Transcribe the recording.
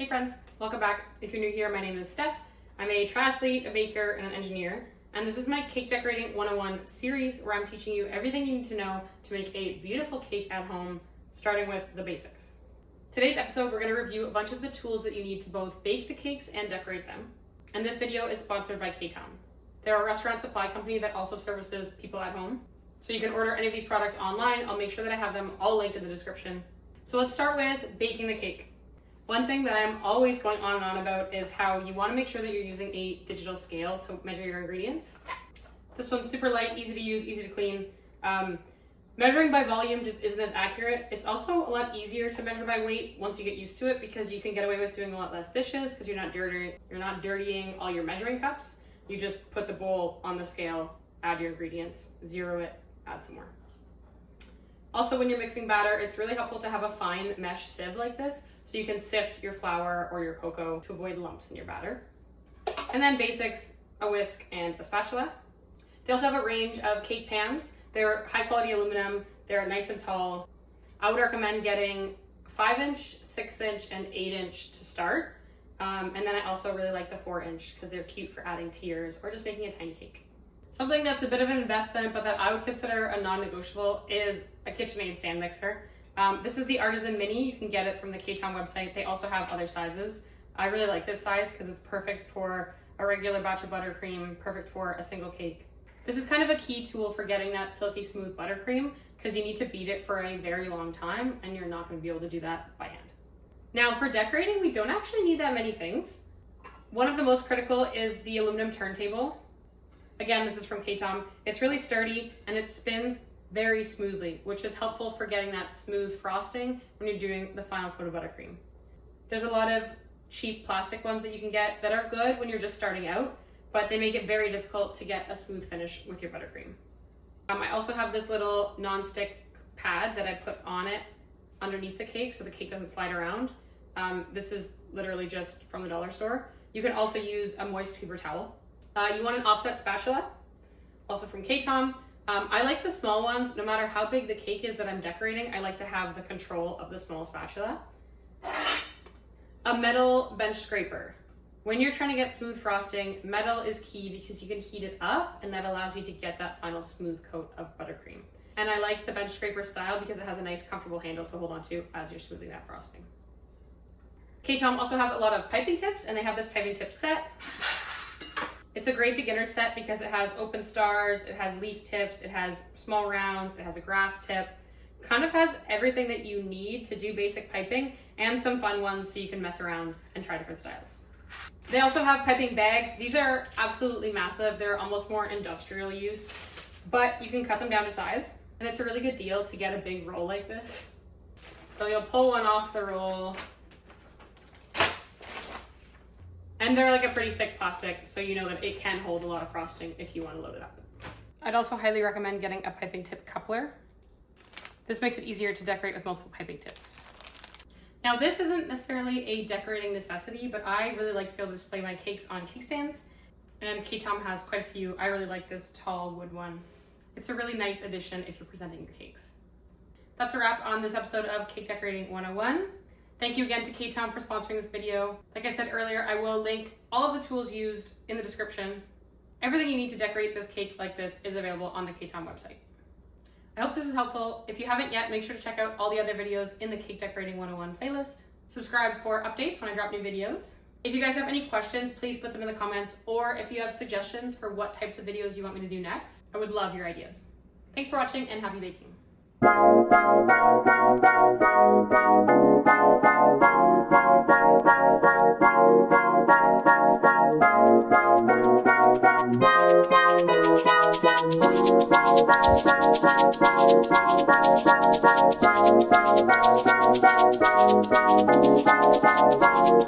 Hey friends, welcome back. If you're new here, my name is Steph. I'm a triathlete, a baker, and an engineer. And this is my Cake Decorating 101 series where I'm teaching you everything you need to know to make a beautiful cake at home, starting with the basics. Today's episode, we're going to review a bunch of the tools that you need to both bake the cakes and decorate them. And this video is sponsored by K-Town. They're a restaurant supply company that also services people at home. So you can order any of these products online. I'll make sure that I have them all linked in the description. So let's start with baking the cake. One thing that I'm always going on and on about is how you want to make sure that you're using a digital scale to measure your ingredients. This one's super light, easy to use, easy to clean. Measuring by volume just isn't as accurate. It's also a lot easier to measure by weight once you get used to it because you can get away with doing a lot less dishes because you're not dirtying all your measuring cups. You just put the bowl on the scale, add your ingredients, zero it, add some more. Also, when you're mixing batter, it's really helpful to have a fine mesh sieve like this so you can sift your flour or your cocoa to avoid lumps in your batter. And then basics, a whisk and a spatula. They also have a range of cake pans. They're high quality aluminum, they're nice and tall. I would recommend getting 5-inch, 6-inch, and 8-inch to start. And then I also really like the 4-inch because they're cute for adding tiers or just making a tiny cake. Something that's a bit of an investment, but that I would consider a non-negotiable is a KitchenAid stand mixer. This is the Artisan Mini. You can get it from the K-Town website. They also have other sizes. I really like this size because it's perfect for a regular batch of buttercream, perfect for a single cake. This is kind of a key tool for getting that silky smooth buttercream because you need to beat it for a very long time and you're not going to be able to do that by hand. Now for decorating, we don't actually need that many things. One of the most critical is the aluminum turntable. Again, this is from K-Town. It's really sturdy and it spins very smoothly, which is helpful for getting that smooth frosting when you're doing the final coat of buttercream. There's a lot of cheap plastic ones that you can get that are good when you're just starting out, but they make it very difficult to get a smooth finish with your buttercream. I also have this little non-stick pad that I put on it underneath the cake so the cake doesn't slide around. This is literally just from the dollar store. You can also use a moist paper towel. You want an offset spatula, also from K-Town. I like the small ones. No matter how big the cake is that I'm decorating, I like to have the control of the small spatula. A metal bench scraper. When you're trying to get smooth frosting, metal is key because you can heat it up and that allows you to get that final smooth coat of buttercream. And I like the bench scraper style because it has a nice comfortable handle to hold onto as you're smoothing that frosting. K-Town also has a lot of piping tips and they have this piping tip set. It's a great beginner set because it has open stars, it has leaf tips, it has small rounds, it has a grass tip. Kind of has everything that you need to do basic piping and some fun ones so you can mess around and try different styles. They also have piping bags. These are absolutely massive. They're almost more industrial use, but you can cut them down to size. And it's a really good deal to get a big roll like this. So you'll pull one off the roll. And they're like a pretty thick plastic, so you know that it can hold a lot of frosting if you want to load it up. I'd also highly recommend getting a piping tip coupler. This makes it easier to decorate with multiple piping tips. Now this isn't necessarily a decorating necessity, but I really like to be able to display my cakes on cake stands. And K-Town has quite a few. I really like this tall wood one. It's a really nice addition if you're presenting your cakes. That's a wrap on this episode of Cake Decorating 101. Thank you again to K-Town for sponsoring this video. Like I said earlier, I will link all of the tools used in the description. Everything you need to decorate this cake like this is available on the K-Town website. I hope this is helpful. If you haven't yet, make sure to check out all the other videos in the Cake Decorating 101 playlist. Subscribe for updates when I drop new videos. If you guys have any questions, please put them in the comments, or if you have suggestions for what types of videos you want me to do next, I would love your ideas. Thanks for watching and happy baking.